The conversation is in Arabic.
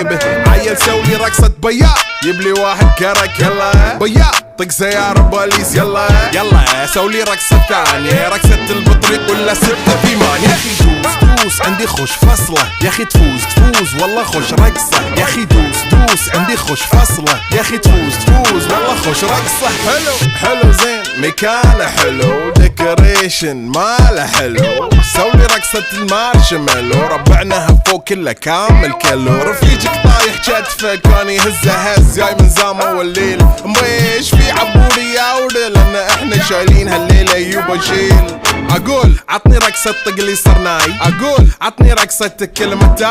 به. عيل سولي رقصة بياع يبلي واحد كرك يلا بياع طق سيارة بوليس يلا يلا سولي رقصة ثانية رقصة البطريق ولا 6 8. يا اخي دوس عندي خوش فصلة يا اخي تفوز والله خوش رقصة يا اخي دوس عندي خوش فصلة يا اخي تفوز والله خوش رقصة. حلو زين مكانه حلو ديكوريشن ماله حلو سولي رقصة المارشميلو ربعناها فوق كله كامل كيلو. رفيجك طايح كتفه كان يهزه هز جاي من زامه والليل مبيش في عبوري يا ولد لان احنا شايلين هالليلة يوبا شيل. اقول عطني رقصة طق لي صرناي اقول عطني رقصة كلمة تاي.